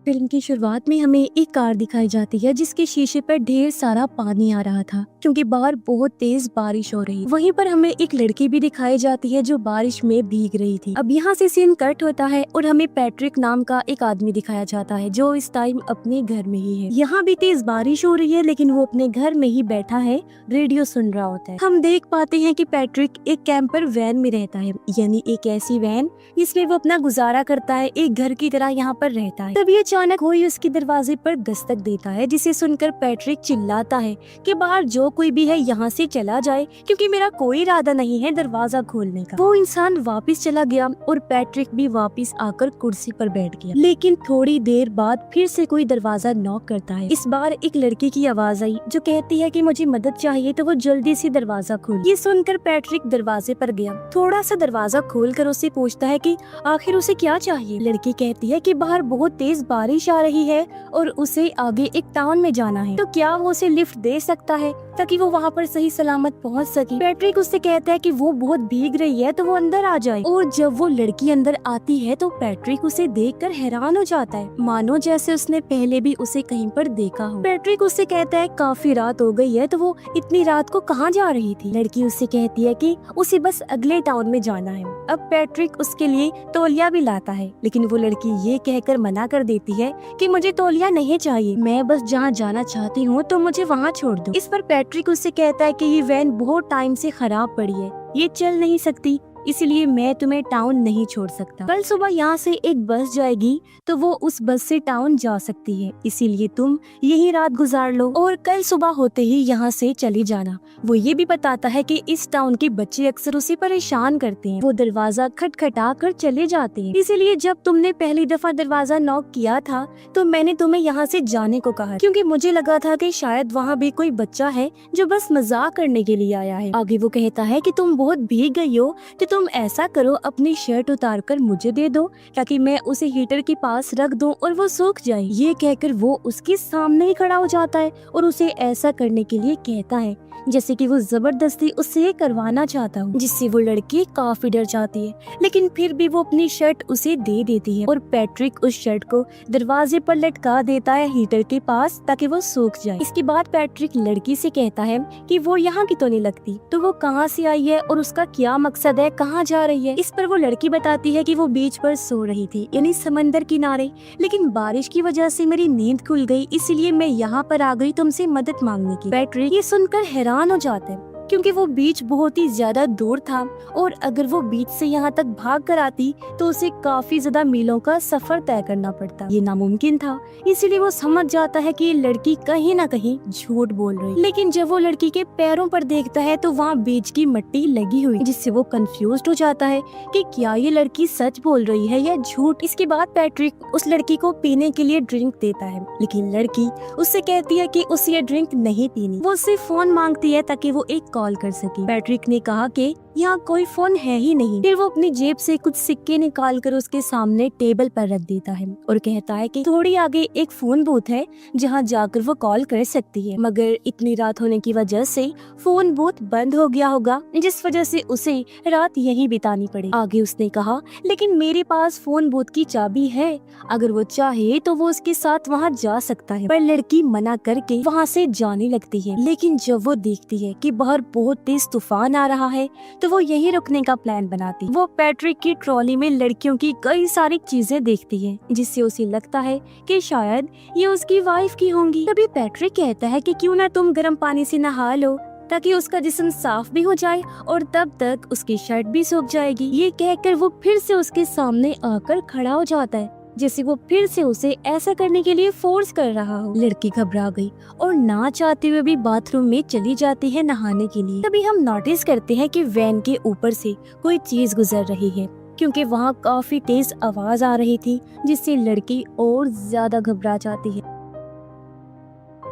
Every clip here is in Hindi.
फिल्म की शुरुआत में हमें एक कार दिखाई जाती है जिसके शीशे पर ढेर सारा पानी आ रहा था क्योंकि बाहर बहुत तेज बारिश हो रही। वहीं पर हमें एक लड़की भी दिखाई जाती है जो बारिश में भीग रही थी। अब यहाँ से सीन कट होता है और हमें पैट्रिक नाम का एक आदमी दिखाया जाता है जो इस टाइम अपने घर में ही है। यहाँ भी तेज बारिश हो रही है लेकिन वो अपने घर में ही बैठा है, रेडियो सुन रहा होता है। हम देख पाते हैं कि पैट्रिक एक कैंपर वैन में रहता है, यानी एक ऐसी वैन जिसमें वो अपना गुजारा करता है, एक घर की तरह यहाँ पर रहता है। तभी अचानक कोई उसके दरवाजे पर दस्तक देता है जिसे सुनकर पैट्रिक चिल्लाता है कि बाहर जो कोई भी है यहाँ से चला जाए क्योंकि मेरा कोई इरादा नहीं है दरवाजा खोलने का। वो इंसान वापस चला गया और पैट्रिक भी वापस आकर कुर्सी पर बैठ गया। लेकिन थोड़ी देर बाद फिर से कोई दरवाजा नॉक करता है। इस बार एक लड़की की आवाज आई जो कहती है कि मुझे मदद चाहिए, तो वो जल्दी से दरवाजा खोल। ये सुनकर पैट्रिक दरवाजे पर गया, थोड़ा सा दरवाजा खोलकर उससे पूछता है कि आखिर उसे क्या चाहिए। लड़की कहती है कि बाहर बहुत तेज बारिश आ रही है और उसे आगे एक टाउन में जाना है, तो क्या वो उसे लिफ्ट दे सकता है ताकि वो वहाँ पर सही सलामत पहुँच सके। पैट्रिक उससे कहता है कि वो बहुत भीग रही है तो वो अंदर आ जाए। और जब वो लड़की अंदर आती है तो पैट्रिक उसे देखकर हैरान हो जाता है, मानो जैसे उसने पहले भी उसे कहीं पर देखा हो। पैट्रिक उससे कहता है काफी रात हो गई है तो वो इतनी रात को कहाँ जा रही थी। लड़की उससे कहती है कि उसे बस अगले टाउन में जाना है। अब पैट्रिक उसके लिए तौलिया भी लाता है लेकिन वो लड़की ये कहकर मना कर देती है कि मुझे तौलिया नहीं चाहिए, मैं बस जहाँ जाना चाहती हूँ तो मुझे वहाँ छोड़ दो। इस पर पैट्रिक उससे कहता है कि ये वैन बहुत टाइम से खराब पड़ी है, ये चल नहीं सकती, इसलिए मैं तुम्हें टाउन नहीं छोड़ सकता। कल सुबह यहाँ से एक बस जाएगी तो वो उस बस से टाउन जा सकती है, इसीलिए तुम यही रात गुजार लो और कल सुबह होते ही यहाँ से चली जाना। वो ये भी बताता है कि इस टाउन के बच्चे अक्सर उसे परेशान करते हैं, वो दरवाजा खटखटा कर चले जाते हैं, इसीलिए जब तुमने पहली दफा दरवाजा नॉक किया था तो मैंने तुम्हें यहाँ से जाने को कहा क्योंकि मुझे लगा था कि शायद वहाँ भी कोई बच्चा है जो बस मजाक करने के लिए आया है। आगे वो कहता है कि तुम बहुत भीग गई हो तो तुम ऐसा करो, अपनी शर्ट उतार कर मुझे दे दो ताकि मैं उसे हीटर के पास रख दूं और वो सूख जाए। ये कहकर वो उसके सामने ही खड़ा हो जाता है और उसे ऐसा करने के लिए कहता है जैसे कि वो जबरदस्ती उससे करवाना चाहता हो, जिससे वो लड़की काफी डर जाती है लेकिन फिर भी वो अपनी शर्ट उसे दे देती है और पैट्रिक उस शर्ट को दरवाजे पर लटका देता है हीटर के पास ताकि वो सूख जाए। इसके बाद पैट्रिक लड़की से कहता है कि वो यहाँ की तो नहीं लगती, तो वो कहाँ से आई है और उसका क्या मकसद है, कहाँ जा रही है। इस पर वो लड़की बताती है कि वो बीच पर सो रही थी, यानी समंदर किनारे, लेकिन बारिश की वजह से मेरी नींद खुल गई, इसलिए मैं यहाँ पर आ गई तुमसे मदद मांगने की। पैट्रिक ये सुनकर हैरान हो जाता है क्योंकि वो बीच बहुत ही ज्यादा दूर था और अगर वो बीच से यहाँ तक भाग कर आती तो उसे काफी ज्यादा मीलों का सफर तय करना पड़ता, ये नामुमकिन था। इसीलिए वो समझ जाता है कि ये लड़की कहीं ना कहीं झूठ बोल रही। लेकिन जब वो लड़की के पैरों पर देखता है तो वहाँ बीच की मिट्टी लगी हुई, जिससे वो कंफ्यूज हो जाता है कि क्या ये लड़की सच बोल रही है या झूठ। इसके बाद पैट्रिक उस लड़की को पीने के लिए ड्रिंक देता है लेकिन लड़की उससे कहती है कि उसे ये ड्रिंक नहीं पीनी। वो उससे फोन मांगती है ताकि वो एक कॉल कर सके। पैट्रिक ने कहा कि यहाँ कोई फोन है ही नहीं। फिर वो अपनी जेब से कुछ सिक्के निकाल कर उसके सामने टेबल पर रख देता है और कहता है कि थोड़ी आगे एक फोन बूथ है जहाँ जाकर वो कॉल कर सकती है, मगर इतनी रात होने की वजह से फोन बूथ बंद हो गया होगा जिस वजह से उसे रात यहीं बितानी पड़ी। आगे उसने कहा लेकिन मेरे पास फोन बूथ की चाबी है, अगर वो चाहे तो वो उसके साथ वहाँ जा सकता है। पर लड़की मना करके वहाँ से जाने लगती है, लेकिन जब वो देखती है कि बाहर बहुत तेज तूफान आ रहा है तो वो यही रुकने का प्लान बनाती। वो पैट्रिक की ट्रॉली में लड़कियों की कई सारी चीजें देखती है जिससे उसे लगता है कि शायद ये उसकी वाइफ की होंगी। तभी पैट्रिक कहता है कि क्यों ना तुम गर्म पानी से नहा लो ताकि उसका जिस्म साफ भी हो जाए और तब तक उसकी शर्ट भी सूख जाएगी। ये कहकर वो फिर से उसके सामने आकर खड़ा हो जाता है जैसे वो फिर से उसे ऐसा करने के लिए फोर्स कर रहा हो। लड़की घबरा गई और ना चाहते हुए भी बाथरूम में चली जाती है नहाने के लिए। तभी हम नोटिस करते हैं कि वैन के ऊपर से कोई चीज गुजर रही है क्योंकि वहाँ काफी तेज आवाज आ रही थी जिससे लड़की और ज्यादा घबरा जाती है।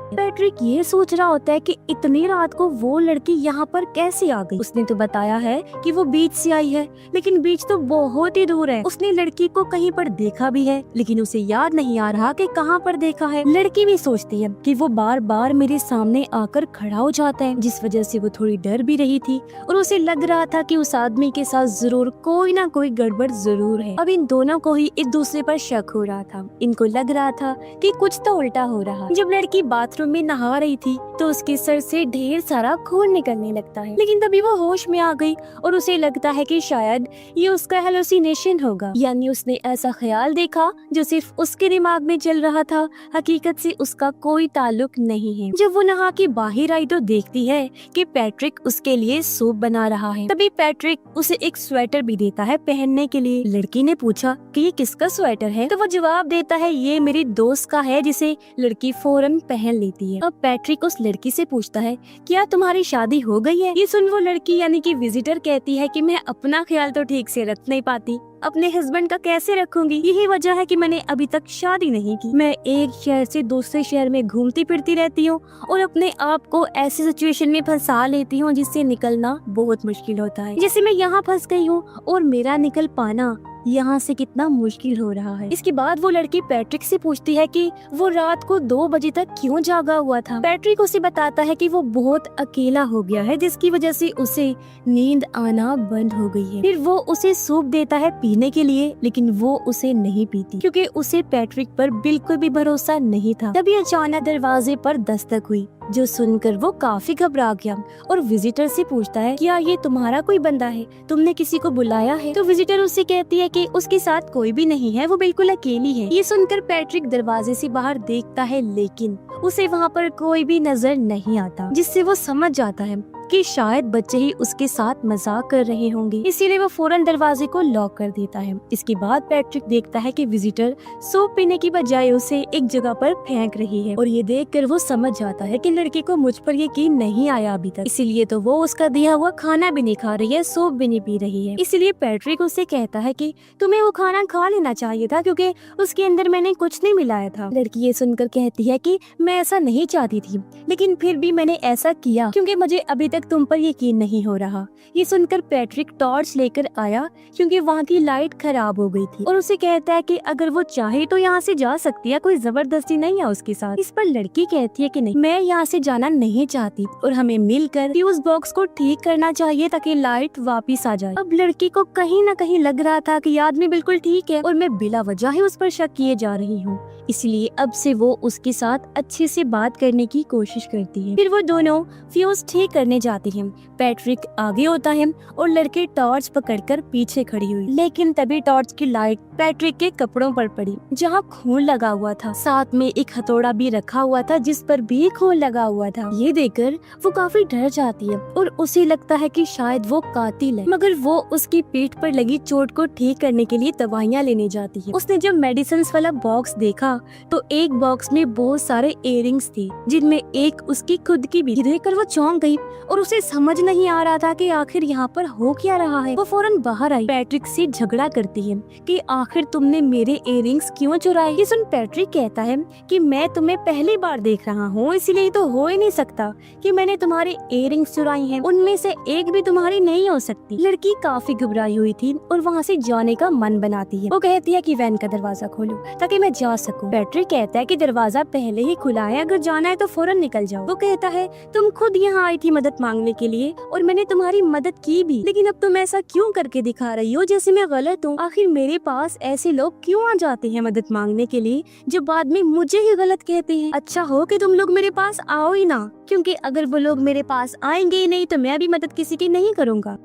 पैट्रिक ये सोच रहा होता है कि इतनी रात को वो लड़की यहाँ पर कैसे आ गई। उसने तो बताया है कि वो बीच से आई है, लेकिन बीच तो बहुत ही दूर है। उसने लड़की को कहीं पर देखा भी है, लेकिन उसे याद नहीं आ रहा कि कहाँ पर देखा है। लड़की भी सोचती है कि वो बार बार मेरे सामने आकर खड़ा हो जाता है, जिस वजह से वो थोड़ी डर भी रही थी और उसे लग रहा था कि उस आदमी के साथ जरूर कोई ना कोई गड़बड़ जरूर है। अब इन दोनों को ही एक दूसरे पर शक हो रहा था। इनको लग रहा था कि कुछ तो उल्टा हो रहा। जब लड़की बाथरूम में नहा रही थी तो उसके सर से ढेर सारा खून निकलने लगता है, लेकिन तभी वो होश में आ गई और उसे लगता है कि शायद ये उसका हेलुसिनेशन होगा, यानी उसने ऐसा ख्याल देखा जो सिर्फ उसके दिमाग में चल रहा था, हकीकत से उसका कोई ताल्लुक नहीं है। जब वो नहा के बाहर आई तो देखती है कि पैट्रिक उसके लिए सूप बना रहा है। तभी पैट्रिक उसे एक स्वेटर भी देता है पहनने के लिए। लड़की ने पूछा कि ये किसका स्वेटर है, तो वो जवाब देता है ये मेरी दोस्त का है, जिसे लड़की फौरन पहन लेती है। अब पैट्रिक उस लड़की से पूछता है क्या तुम्हारी शादी हो गई है। ये सुन वो लड़की यानी कि विजिटर कहती है कि मैं अपना ख्याल तो ठीक से रख नहीं पाती, अपने हस्बैंड का कैसे रखूंगी। यही वजह है कि मैंने अभी तक शादी नहीं की। मैं एक शहर से दूसरे शहर में घूमती फिरती रहती हूँ और अपने आप को ऐसी सिचुएशन में फंसा लेती हूँ जिससे निकलना बहुत मुश्किल होता है। जैसे मैं यहाँ फंस गई हूँ और मेरा निकल पाना यहाँ से कितना मुश्किल हो रहा है। इसके बाद वो लड़की पैट्रिक से पूछती है कि वो रात को 2 बजे तक क्यों जागा हुआ था। पैट्रिक उसे बताता है कि वो बहुत अकेला हो गया है, जिसकी वजह से उसे नींद आना बंद हो गई है। फिर वो उसे सूप देता है पीने के लिए, लेकिन वो उसे नहीं पीती क्योंकि उसे पैट्रिक पर बिल्कुल भी भरोसा नहीं था। तभी अचानक दरवाजे पर दस्तक हुई, जो सुनकर वो काफी घबरा गया और विजिटर से पूछता है क्या ये तुम्हारा कोई बंदा है, तुमने किसी को बुलाया है। तो विजिटर उससे कहती है कि उसके साथ कोई भी नहीं है, वो बिल्कुल अकेली है। ये सुनकर पैट्रिक दरवाजे से बाहर देखता है, लेकिन उसे वहाँ पर कोई भी नजर नहीं आता, जिससे वो समझ जाता है कि शायद बच्चे ही उसके साथ मजाक कर रहे होंगे, इसीलिए वो फौरन दरवाजे को लॉक कर देता है। इसके बाद पैट्रिक देखता है कि विजिटर सूप पीने की बजाय उसे एक जगह पर फेंक रही है और ये देखकर वो समझ जाता है कि लड़की को मुझ पर यकीन नहीं आया अभी तक, इसीलिए तो वो उसका दिया हुआ खाना भी नहीं खा रही है, सूप भी नहीं पी रही है। इसीलिए पैट्रिक उसे कहता है कि तुम्हें वो खाना खा लेना चाहिए था क्योंकि उसके अंदर मैंने कुछ नहीं मिलाया था। लड़की ये सुनकर कहती है कि मैं ऐसा नहीं चाहती थी, लेकिन फिर भी मैंने ऐसा किया क्योंकि मुझे अभी तक तुम पर यकीन नहीं हो रहा। ये सुनकर पैट्रिक टॉर्च लेकर आया क्योंकि वहाँ की लाइट खराब हो गई थी और उसे कहता है कि अगर वो चाहे तो यहाँ से जा सकती है, कोई जबरदस्ती नहीं है उसके साथ। इस पर लड़की कहती है कि नहीं, मैं यहाँ से जाना नहीं चाहती और हमें मिलकर फ्यूज बॉक्स को ठीक करना चाहिए ताकि लाइट वापिस आ जाए। अब लड़की को कहीं न कहीं लग रहा था कि ये आदमी बिल्कुल ठीक है और मैं बिला वजह ही उस पर शक किए जा रही हूँ, इसलिए अब से वो उसके साथ अच्छे से बात करने की कोशिश करती है। फिर वो दोनों फ्यूज ठीक करने जाती हैं। पैट्रिक आगे होता है और लड़की टॉर्च पकड़कर पीछे खड़ी हुई, लेकिन तभी टॉर्च की लाइट पैट्रिक के कपड़ों पर पड़ी जहाँ खून लगा हुआ था। साथ में एक हथौड़ा भी रखा हुआ था जिस पर भी खून लगा हुआ था। ये देखकर वो काफी डर जाती है और उसे लगता है कि शायद वो कातिल है, मगर वो उसकी पीठ पर लगी चोट को ठीक करने के लिए दवाइयाँ लेने जाती है। उसने जब मेडिसिन वाला बॉक्स देखा तो एक बॉक्स में बहुत सारे इयररिंग्स थी, जिनमें एक उसकी खुद की भी। देखकर वो चौंक गई और उसे समझ नहीं आ रहा था कि आखिर यहाँ पर हो क्या रहा है। वो फौरन बाहर आई, पैट्रिक से झगड़ा करती है कि आखिर तुमने मेरे इयररिंग्स क्यों चुराए। ये सुन पैट्रिक कहता है कि मैं तुम्हें पहली बार देख रहा हूँ, इसलिए तो हो ही नहीं सकता कि मैंने तुम्हारे इयररिंग्स चुराई हैं, उनमें से एक भी तुम्हारी नहीं हो सकती। लड़की काफी घबराई हुई थी और वहाँ से जाने का मन बनाती है। वो कहती है कि वैन का दरवाजा खोलो ताकि मैं जा सकूं। पैट्रिक कहता है कि दरवाजा पहले ही खुला है, अगर जाना है तो फौरन निकल जाओ। वो कहता है तुम खुद यहाँ आई थी मदद मांगने के लिए और मैंने तुम्हारी मदद की भी, लेकिन अब तुम ऐसा क्यों करके दिखा रही हो जैसे मैं गलत हूँ। आखिर मेरे पास ऐसे लोग क्यों आ जाते हैं मदद मांगने के लिए जो बाद में मुझे ही गलत कहते हैं। अच्छा हो कि तुम लोग मेरे पास आओ ही ना, क्योंकि अगर वो लोग मेरे पास आएंगे ही नहीं तो मैं भी मदद किसी की नहीं करूँगा।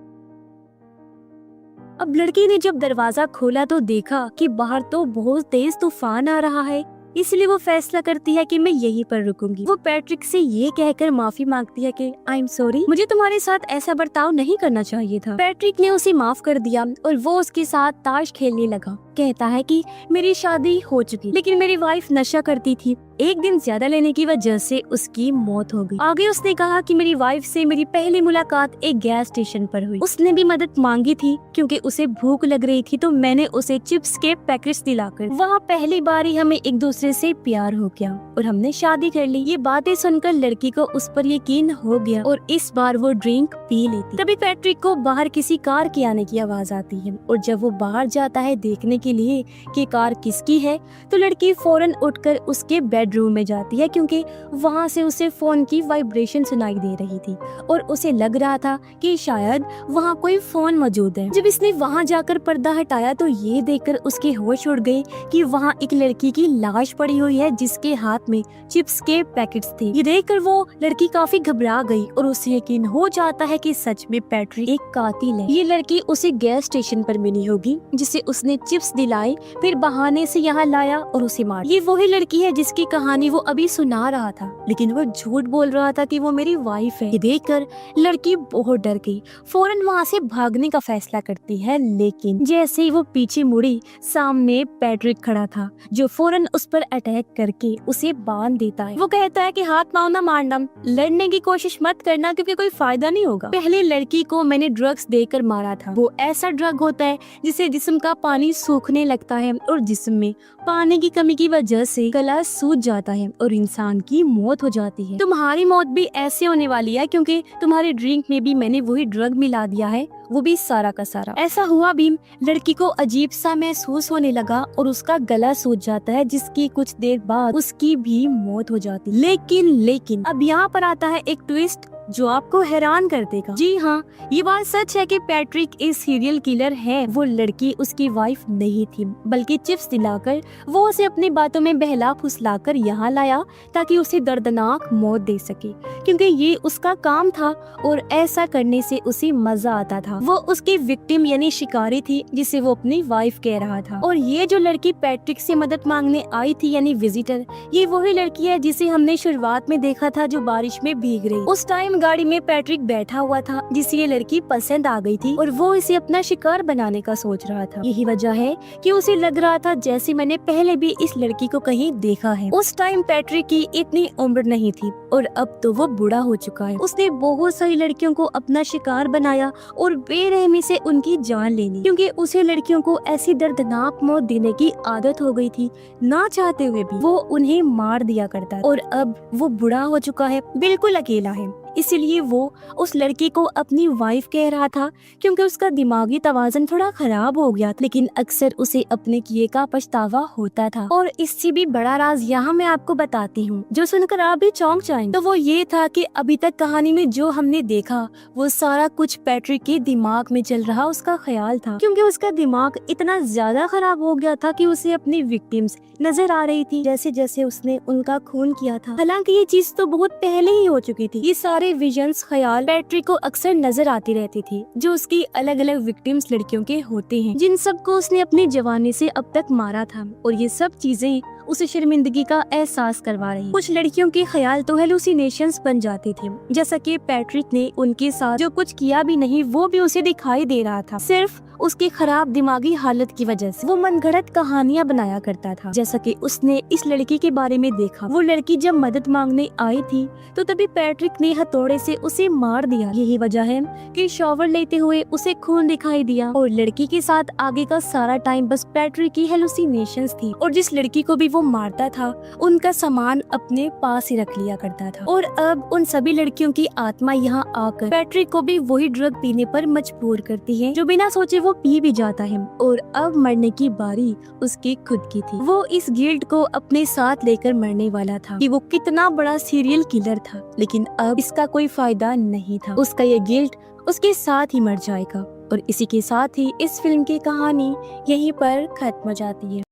अब लड़की ने जब दरवाजा खोला तो देखा कि बाहर तो बहुत तेज तूफान आ रहा है, इसलिए वो फैसला करती है कि मैं यहीं पर रुकूंगी। वो पैट्रिक से ये कहकर माफी मांगती है कि आई एम सॉरी, मुझे तुम्हारे साथ ऐसा बर्ताव नहीं करना चाहिए था। पैट्रिक ने उसे माफ कर दिया और वो उसके साथ ताश खेलने लगा। कहता है कि मेरी शादी हो चुकी, लेकिन मेरी वाइफ नशा करती थी, एक दिन ज्यादा लेने की वजह से उसकी मौत हो गई। आगे उसने कहा कि मेरी वाइफ से मेरी पहली मुलाकात एक गैस स्टेशन पर हुई। उसने भी मदद मांगी थी क्योंकि उसे भूख लग रही थी, तो मैंने उसे चिप्स के पैकेट्स दिलाकर वहाँ पहली बार ही हमें एक दूसरे से प्यार हो गया और हमने शादी कर ली। ये बातें सुनकर लड़की को उस पर यकीन हो गया और इस बार वो ड्रिंक पी लेती। तभी पैट्रिक को बाहर किसी कार के आने की आवाज आती है और जब वो बाहर जाता है देखने के लिए कि कार किसकी है, तो लड़की फौरन उठकर उसके बेडरूम में जाती है क्योंकि वहाँ से उसे फोन की वाइब्रेशन सुनाई दे रही थी और उसे लग रहा था कि शायद वहाँ कोई फोन मौजूद है। जब इसने वहाँ जाकर पर्दा हटाया तो ये देखकर उसके होश उड़ गए कि वहाँ एक लड़की की लाश पड़ी हुई है जिसके हाथ में चिप्स के पैकेट्स थे। ये देखकर वो लड़की काफी घबरा गई और उसे यकीन हो जाता है कि सच में पैट्रिक एक कातिल है। ये लड़की उसे गैस स्टेशन पर मिली होगी जिसे उसने चिप्स दिलाए, फिर बहाने से यहाँ लाया और उसे मार। ये वही लड़की है जिसकी कहानी वो अभी सुना रहा था, लेकिन वो झूठ बोल रहा था कि वो मेरी वाइफ है। ये देखकर लड़की बहुत डर गई, फौरन वहाँ से भागने का फैसला करती है, लेकिन जैसे ही वो पीछे मुड़ी सामने पैट्रिक खड़ा था जो फौरन उस पर अटैक करके उसे बांध देता है। वो कहता है कि हाथ पाँव ना मारना, लड़ने की कोशिश मत करना क्योंकि कोई फायदा नहीं होगा। पहले लड़की को मैंने ड्रग्स देकर मारा था। वो ऐसा ड्रग होता है जिससे जिस्म का पानी सूखने लगता है और जिस्म में पानी की कमी की वजह से गला सूज जाता है और इंसान की मौत हो जाती है। तुम्हारी मौत भी ऐसे होने वाली है क्योंकि तुम्हारे ड्रिंक में भी मैंने वही ड्रग मिला दिया है, वो भी सारा का सारा। ऐसा हुआ भी लड़की को अजीब सा महसूस होने लगा और उसका गला सूज जाता है, जिसकी कुछ देर बाद उसकी भी मौत हो जाती। लेकिन अब यहाँ पर आता है एक ट्विस्ट जो आपको हैरान कर देगा। जी हाँ, ये बात सच है कि पैट्रिक एक सीरियल किलर है। वो लड़की उसकी वाइफ नहीं थी, बल्कि चिप्स दिलाकर वो उसे अपनी बातों में बहला फुसलाकर यहाँ लाया ताकि उसे दर्दनाक मौत दे सके, क्योंकि ये उसका काम था और ऐसा करने से उसे मजा आता था। वो उसकी विक्टिम यानी शिकारी थी जिसे वो अपनी वाइफ कह रहा था। और ये जो लड़की पैट्रिक से मदद मांगने आई थी यानी विजिटर, ये वही लड़की है जिसे हमने शुरुआत में देखा था जो बारिश में भीग रही। उस टाइम गाड़ी में पैट्रिक बैठा हुआ था जिसे ये लड़की पसंद आ गई थी और वो इसे अपना शिकार बनाने का सोच रहा था। यही वजह है कि उसे लग रहा था जैसे मैंने पहले भी इस लड़की को कहीं देखा है। उस टाइम पैट्रिक की इतनी उम्र नहीं थी और अब तो वो बूढ़ा हो चुका है। उसने बहुत सारी लड़कियों को अपना शिकार बनाया और बेरहमी से उनकी जान ले ली, क्योंकि उसे लड़कियों को ऐसी दर्दनाक मौत देने की आदत हो गई थी। ना चाहते हुए भी वो उन्हें मार दिया करता है और अब वो बूढ़ा हो चुका है, बिल्कुल अकेला है। इसलिए वो उस लड़की को अपनी वाइफ कह रहा था क्योंकि उसका दिमागी तवाज़ुन थोड़ा खराब हो गया था, लेकिन अक्सर उसे अपने किए का पछतावा होता था। और इससे भी बड़ा राज यहाँ मैं आपको बताती हूँ जो सुनकर आप भी चौंक जाएंगे। तो वो ये था कि अभी तक कहानी में जो हमने देखा वो सारा कुछ पैट्रिक के दिमाग में चल रहा उसका ख्याल था, क्योंकि उसका दिमाग इतना ज्यादा खराब हो गया था कि उसे अपनी विक्टिम्स नजर आ रही थी जैसे जैसे उसने उनका खून किया था। हालांकि ये चीज तो बहुत पहले ही हो चुकी थी। ये सारे विजन्स ख्याल पैट्रिक को अक्सर नजर आती रहती थी जो उसकी अलग अलग विक्टिम्स लड़कियों के होते हैं, जिन सबको उसने अपनी जवानी से अब तक मारा था। और ये सब चीजें उसे शर्मिंदगी का एहसास करवा रही। कुछ लड़कियों के ख्याल तो हेलुसिनेशंस बन जाते थे, जैसा कि पैट्रिक ने उनके साथ जो कुछ किया भी नहीं वो भी उसे दिखाई दे रहा था, सिर्फ उसकी खराब दिमागी हालत की वजह से। वो मनगढ़ंत कहानियां बनाया करता था, जैसा कि उसने इस लड़की के बारे में देखा। वो लड़की जब मदद मांगने आई थी तो तभी पैट्रिक ने हथौड़े से उसे मार दिया। यही वजह है कि शॉवर लेते हुए उसे खून दिखाई दिया और लड़की के साथ आगे का सारा टाइम बस पैट्रिक की हेलुसिनेशंस थी। और जिस लड़की को भी वो मारता था उनका सामान अपने पास ही रख लिया करता था। और अब उन सभी लड़कियों की आत्मा यहाँ आकर पैट्रिक को भी वही ड्रग पीने पर मजबूर करती है जो बिना सोचे वो पी भी जाता है। और अब मरने की बारी उसकी खुद की थी। वो इस गिल्ट को अपने साथ लेकर मरने वाला था कि वो कितना बड़ा सीरियल किलर था, लेकिन अब इसका कोई फायदा नहीं था। उसका ये गिल्ट उसके साथ ही मर जाएगा। और इसी के साथ ही इस फिल्म की कहानी यहीं पर खत्म हो जाती है।